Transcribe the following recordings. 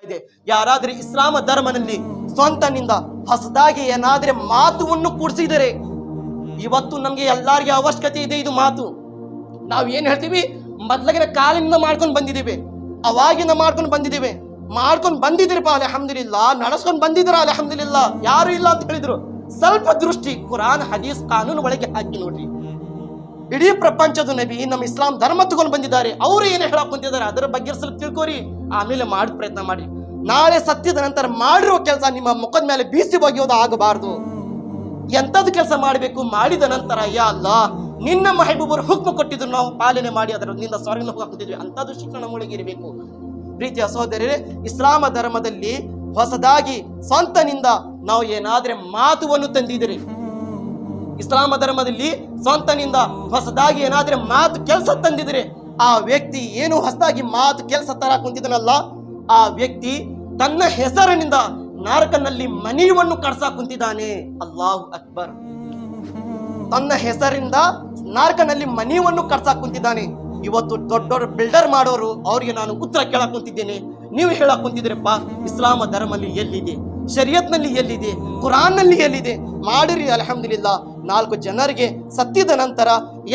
ಇದೆ. ಯಾರಾದ್ರೆ ಇಸ್ಲಾಮ ಧರ್ಮನಲ್ಲಿ ಸ್ವಂತನಿಂದ ಹೊಸದಾಗಿ ಏನಾದ್ರೆ ಮಾತುವನ್ನು ಕೂಡಿಸಿದರೆ, ಇವತ್ತು ನಮ್ಗೆ ಎಲ್ಲಾರಿಗೆ ಅವಶ್ಯಕತೆ ಇದೆ ಇದು ಮಾತು. ನಾವ್ ಏನ್ ಹೇಳ್ತೀವಿ, ಮೊದ್ಲಗಿನ ಕಾಲಿನಿಂದ ಮಾಡ್ಕೊಂಡು ಬಂದಿದ್ದೀವಿ, ಅವಾಗಿಂದ ಮಾಡ್ಕೊಂಡು ಬಂದಿದ್ದೀರಪ್ಪ ಅಲ್ಹಮ್ದುಲಿಲ್ಲಾ, ನಡೆಸ್ಕೊಂಡು ಬಂದಿದ್ದೀರ ಅಲ್ಹಮ್ದುಲಿಲ್ಲಾ, ಯಾರು ಇಲ್ಲ ಅಂತ ಹೇಳಿದ್ರು. ಸ್ವಲ್ಪ ದೃಷ್ಟಿ ಕುರಾನ್ ಹದೀಸ್ ಕಾನೂನು ಒಳಗೆ ಹಾಕಿ ನೋಡ್ರಿ. ಇಡೀ ಪ್ರಪಂಚದ ನಬಿ ನಮ್ಮ ಇಸ್ಲಾಂ ಧರ್ಮ ತಗೊಂಡು ಬಂದಿದ್ದಾರೆ, ಅವರು ಏನು ಹೇಳಕ್ ಕುಂತಿದ್ದಾರೆ ಅದರ ಬಗ್ಗೆ ಸ್ವಲ್ಪ ತಿಳ್ಕೋರಿ, ಆಮೇಲೆ ಮಾಡಿ ಪ್ರಯತ್ನ ಮಾಡಿ. ನಾಳೆ ಸತ್ಯದ ನಂತರ ಮಾಡಿರೋ ಕೆಲಸ ನಿಮ್ಮ ಮುಖದ ಮೇಲೆ ಬೀಸಿ ಬಗೆಯೋದು ಆಗಬಾರ್ದು. ಎಂಥದ್ದು ಕೆಲಸ ಮಾಡಬೇಕು, ಮಾಡಿದ ನಂತರ ಯಾ ಅಲ್ಲಾ ನಿನ್ನ ಮೆಹಬೂಬರು ಹುಕ್ಮ ಕೊಟ್ಟಿದ್ರು, ನಾವು ಪಾಲನೆ ಮಾಡಿ ಅದರಿಂದ ಸ್ವರ್ಗ ಹೋಗ್ತಿದ್ವಿ, ಅಂಥದ್ದು ಶಿಕ್ಷಣ ಒಳಗಿರಬೇಕು. ಪ್ರೀತಿಯ ಸಹೋದರರೇ, ಇಸ್ಲಾಮ ಧರ್ಮದಲ್ಲಿ ಹೊಸದಾಗಿ ಸ್ವಂತನಿಂದ ನಾವು ಏನಾದ್ರೆ ಮಾತುವನ್ನು ತಂದಿದ್ದೀರಿ, ಇಸ್ಲಾಮ ಧರ್ಮದಲ್ಲಿ ಸ್ವಂತನಿಂದ ಹೊಸದಾಗಿ ಏನಾದ್ರೆ ಮಾತು ಕೆಲಸ ತಂದಿದ್ರೆ, ಆ ವ್ಯಕ್ತಿ ಏನು ಹೊಸದಾಗಿ ಮಾತು ಕೆಲಸ ತರ ಕುಂತಿದನಲ್ಲ, ಆ ವ್ಯಕ್ತಿ ತನ್ನ ಹೆಸರಿನಿಂದ ನರಕನಲ್ಲಿ ಮನೆಯನ್ನು ಕಟ್ಸಾಕ್ ಕುಂತಿದ್ದಾನೆ. ಅಲ್ಲಾಹು ಅಕ್ಬರ್. ತನ್ನ ಹೆಸರಿಂದ ನರಕನಲ್ಲಿ ಮನೆಯನ್ನು ಕಟ್ಸಾಕ್ ಕುಂತಿದ್ದಾನೆ. ಇವತ್ತು ದೊಡ್ಡ ದೊಡ್ಡ ಬಿಲ್ಡರ್ ಮಾಡೋರು ಅವ್ರಿಗೆ ನಾನು ಉತ್ತರ ಕೇಳಕ್ ಕುಂತಿದ್ದೇನೆ, ನೀವು ಹೇಳಕ್ ಕುಂತಿದ್ರಪ್ಪ ಇಸ್ಲಾಮ ಧರ್ಮದಲ್ಲಿ ಎಲ್ಲಿದೆ, ಶರಿಯತ್ನಲ್ಲಿ ಎಲ್ಲಿದೆ, ಕುರಾನ್ನಲ್ಲಿ ಎಲ್ಲಿದೆ? ಮಾಡಿರಿ ಅಲ್ಹಮ್ದುಲಿಲ್ಲಾ. 4 ಜನರಿಗೆ ಸತ್ಯದ ನಂತರ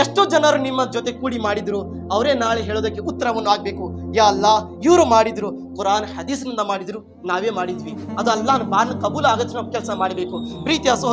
ಎಷ್ಟೋ ಜನರು ನಿಮ್ಮ ಜೊತೆ ಕೂಡಿ ಮಾಡಿದ್ರು, ಅವರೇ ನಾಳೆ ಹೇಳೋದಕ್ಕೆ ಉತ್ತರವನ್ನು ಆಗ್ಬೇಕು. ಯಾ ಅಲ್ಲಾ ಇವರು ಮಾಡಿದ್ರು, ಕುರಾನ್ ಹದೀಸ್ನಿಂದ ಮಾಡಿದ್ರು, ನಾವೇ ಮಾಡಿದ್ವಿ, ಅದು ಅಲ್ಲಾಹನ ಬಾರ್ನ ಕಬೂಲ್ ಆಗತ್ತೆ ನಾವು ಕೆಲಸ ಮಾಡಬೇಕು. ಪ್ರೀತಿಯ ಸಹೋದರ